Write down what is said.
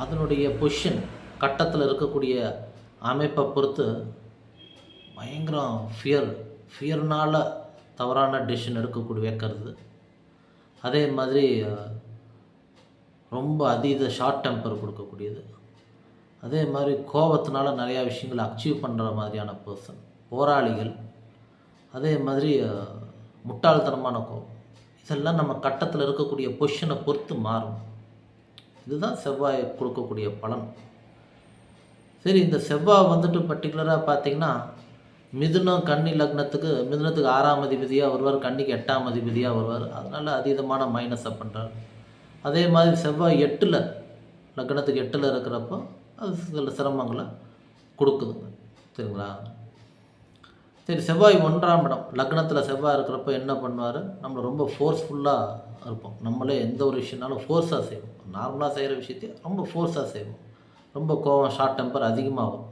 அதனுடைய பொசிஷன் கட்டத்தில் இருக்கக்கூடிய அமைப்பை பொறுத்து பயங்கரம் ஃபியர்னால் தவறான டெசிஷன் எடுக்கக்கூடிய வைக்கிறது. அதே மாதிரி ரொம்ப அதீத ஷார்ட் டெம்பர் கொடுக்கக்கூடியது. அதே மாதிரி கோபத்தினால நிறையா விஷயங்களை அச்சீவ் பண்ணுற மாதிரியான பர்சன், போராளிகள். அதே மாதிரி முட்டாள்தனமான கோபம். இதெல்லாம் நம்ம கட்டத்தில் இருக்கக்கூடிய பொசிஷனை பொறுத்து மாறும். இதுதான் செவ்வாய் கொடுக்கக்கூடிய பலன். சரி, இந்த செவ்வாய் வந்துட்டு பர்டிகுலராக பார்த்திங்கன்னா மிதுனம் கன்னி லக்னத்துக்கு, மிதுனத்துக்கு 6ஆம் அதிபதியாக வருவார், கன்னிக்கு 8ஆம் அதிபதியாக வருவார். அதனால் அதீதமான மைனஸை பண்ணுறார். அதே மாதிரி செவ்வாய் 8ல், லக்னத்துக்கு 8ல் இருக்கிறப்போ அது சில சிரமங்களை கொடுக்குதுங்க. சரிங்களா? சரி, செவ்வாய் 1ஆம் இடம் லக்னத்தில் செவ்வாய் இருக்கிறப்ப என்ன பண்ணுவார்? நம்ம ரொம்ப ஃபோர்ஸ்ஃபுல்லாக இருப்போம். நம்மளே எந்த ஒரு விஷயம்னாலும் ஃபோர்ஸாக செய்வோம். நார்மலாக செய்கிற விஷயத்தையும் ரொம்ப ஃபோர்ஸாக செய்வோம். ரொம்ப கோவம், ஷார்ட் டெம்பர் அதிகமாகும்.